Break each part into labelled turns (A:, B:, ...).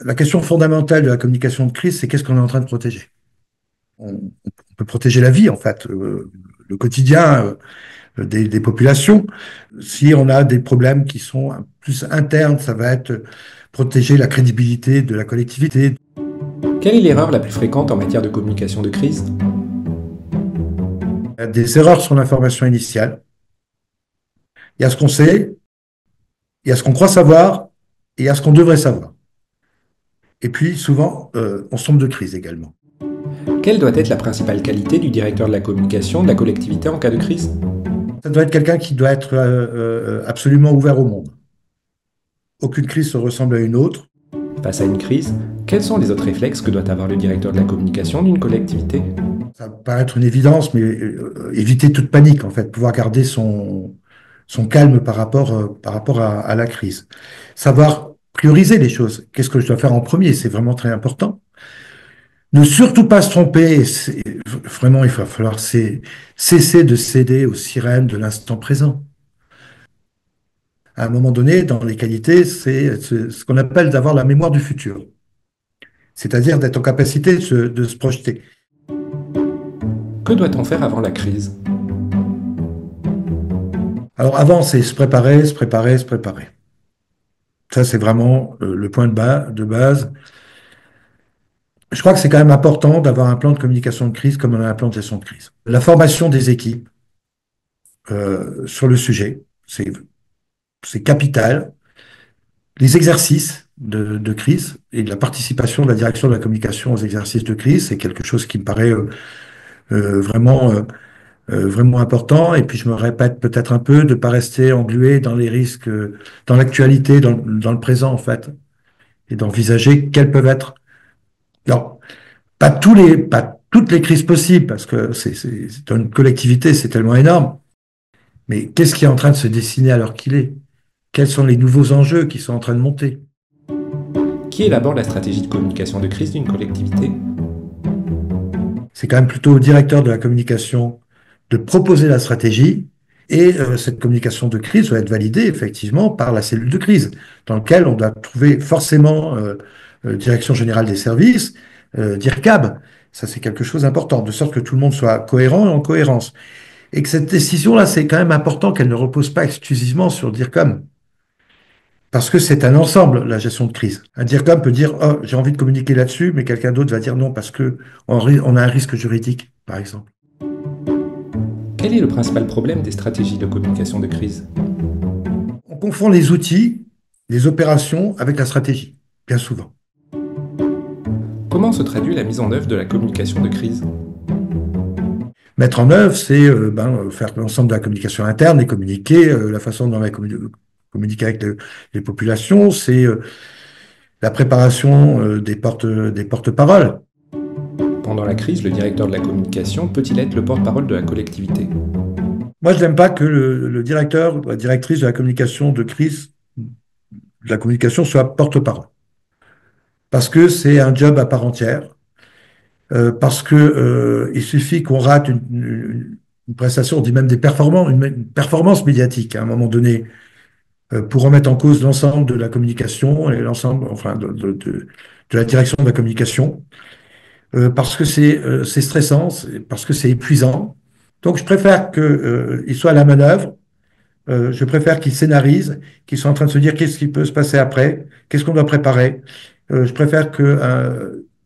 A: la question fondamentale de la communication de crise, c'est qu'est-ce qu'on est en train de protéger? On peut protéger la vie, en fait, le quotidien des populations. Si on a des problèmes qui sont plus internes, ça va être protéger la crédibilité de la collectivité.
B: Quelle est l'erreur la plus fréquente en matière de communication de crise?
A: Il y a des erreurs sur l'information initiale. Il y a ce qu'on sait, il y a ce qu'on croit savoir, et il y a ce qu'on devrait savoir. Et puis, souvent, on tombe de crise également.
B: Quelle doit être la principale qualité du directeur de la communication de la collectivité en cas de crise?
A: Ça doit être quelqu'un qui doit être absolument ouvert au monde. Aucune crise ne ressemble à une autre.
B: Face à une crise, quels sont les autres réflexes que doit avoir le directeur de la communication d'une collectivité?
A: Ça peut paraître une évidence, mais éviter toute panique, en fait, pouvoir garder son calme par rapport à la crise. Savoir prioriser les choses. Qu'est-ce que je dois faire en premier? C'est vraiment très important. Ne surtout pas se tromper. Vraiment, il va falloir cesser de céder aux sirènes de l'instant présent. À un moment donné, dans les qualités, c'est ce qu'on appelle d'avoir la mémoire du futur. C'est-à-dire d'être en capacité de se projeter.
B: Que doit-on faire avant la crise?
A: Alors avant, c'est se préparer, se préparer, se préparer. Ça, c'est vraiment le point de base. Je crois que c'est quand même important d'avoir un plan de communication de crise comme on a un plan de gestion de crise. La formation des équipes sur le sujet, c'est capital. Les exercices de crise et la participation de la direction de la communication aux exercices de crise, c'est quelque chose qui me paraît vraiment vraiment important. Et puis je me répète peut-être un peu de ne pas rester englué dans les risques, dans l'actualité, dans le présent en fait, et d'envisager quelles peuvent être. Alors, pas toutes les crises possibles, parce que dans une collectivité, c'est tellement énorme. Mais qu'est-ce qui est en train de se dessiner alors qu'il est? Quels sont les nouveaux enjeux qui sont en train de monter?
B: Qui élabore la stratégie de communication de crise d'une collectivité?
A: C'est quand même plutôt au directeur de la communication de proposer la stratégie et cette communication de crise doit être validée effectivement par la cellule de crise dans laquelle on doit trouver forcément Direction générale des services, DIRCAB. Ça, c'est quelque chose d'important, de sorte que tout le monde soit cohérent et en cohérence. Et que cette décision-là, c'est quand même important qu'elle ne repose pas exclusivement sur DIRCOM. Parce que c'est un ensemble, la gestion de crise. Un DIRCOM peut dire, oh, j'ai envie de communiquer là-dessus, mais quelqu'un d'autre va dire non parce que on a un risque juridique, par exemple.
B: Quel est le principal problème des stratégies de communication de crise?
A: On confond les outils, les opérations avec la stratégie, bien souvent.
B: Comment se traduit la mise en œuvre de la communication de crise?
A: Mettre en œuvre, c'est faire l'ensemble de la communication interne et communiquer, la façon dont on va communiquer avec les populations, c'est la préparation des porte-paroles.
B: Pendant la crise, le directeur de la communication peut-il être le porte-parole de la collectivité?
A: Moi, je n'aime pas que le directeur ou la directrice de la communication de crise, de la communication, soit porte-parole. Parce que c'est un job à part entière, parce que il suffit qu'on rate une prestation, on dit même une performance médiatique à un moment donné, pour remettre en cause l'ensemble de la communication et l'ensemble, enfin, de la direction de la communication, parce que c'est stressant, parce que c'est épuisant. Donc, je préfère qu'il soit à la manœuvre. Je préfère qu'ils scénarisent, qu'ils soient en train de se dire qu'est-ce qui peut se passer après, qu'est-ce qu'on doit préparer. Je préfère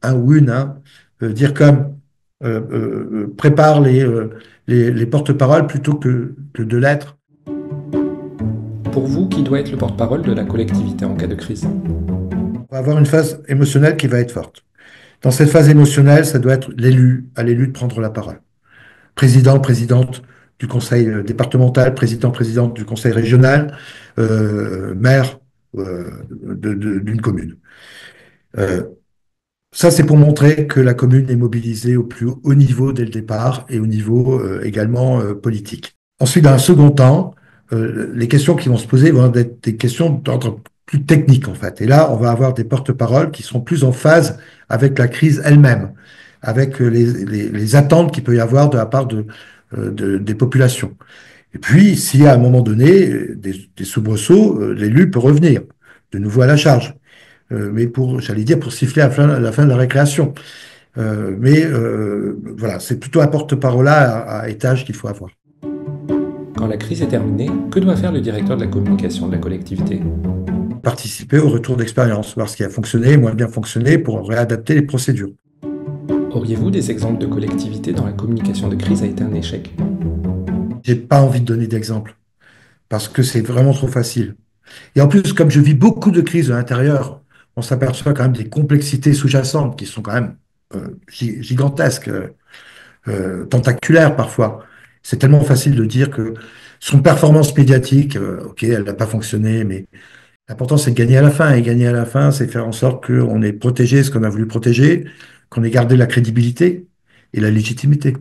A: un ou une, dire comme prépare les porte-paroles plutôt que de l'être.
B: Pour vous, qui doit être le porte-parole de la collectivité en cas de crise?
A: On va avoir une phase émotionnelle qui va être forte. Dans cette phase émotionnelle, ça doit être à l'élu de prendre la parole. Président, présidente du conseil départemental, président, présidente du conseil régional, maire d'une commune. Ça, c'est pour montrer que la commune est mobilisée au plus haut niveau dès le départ et au niveau également politique. Ensuite, dans un second temps, les questions qui vont se poser vont être des questions d'ordre plus technique, en fait. Et là, on va avoir des porte-paroles qui seront plus en phase avec la crise elle-même, avec les attentes qu'il peut y avoir de la part des populations. Et puis, s'il y a à un moment donné des soubresauts, l'élu peut revenir de nouveau à la charge. mais j'allais dire, pour siffler à la fin de la récréation. Voilà, c'est plutôt un porte-parole à étage qu'il faut avoir.
B: Quand la crise est terminée, que doit faire le directeur de la communication de la collectivité?
A: Participer au retour d'expérience, voir ce qui a fonctionné, moins bien fonctionné, pour réadapter les procédures.
B: Auriez-vous des exemples de collectivités dont la communication de crise a été un échec?
A: J'ai pas envie de donner d'exemple parce que c'est vraiment trop facile. Et en plus, comme je vis beaucoup de crises à l'intérieur, on s'aperçoit quand même des complexités sous-jacentes qui sont quand même gigantesques, tentaculaires parfois. C'est tellement facile de dire que son performance médiatique, ok, elle n'a pas fonctionné, mais l'important c'est de gagner à la fin. Et gagner à la fin, c'est faire en sorte qu'on ait protégé ce qu'on a voulu protéger, qu'on ait gardé la crédibilité et la légitimité.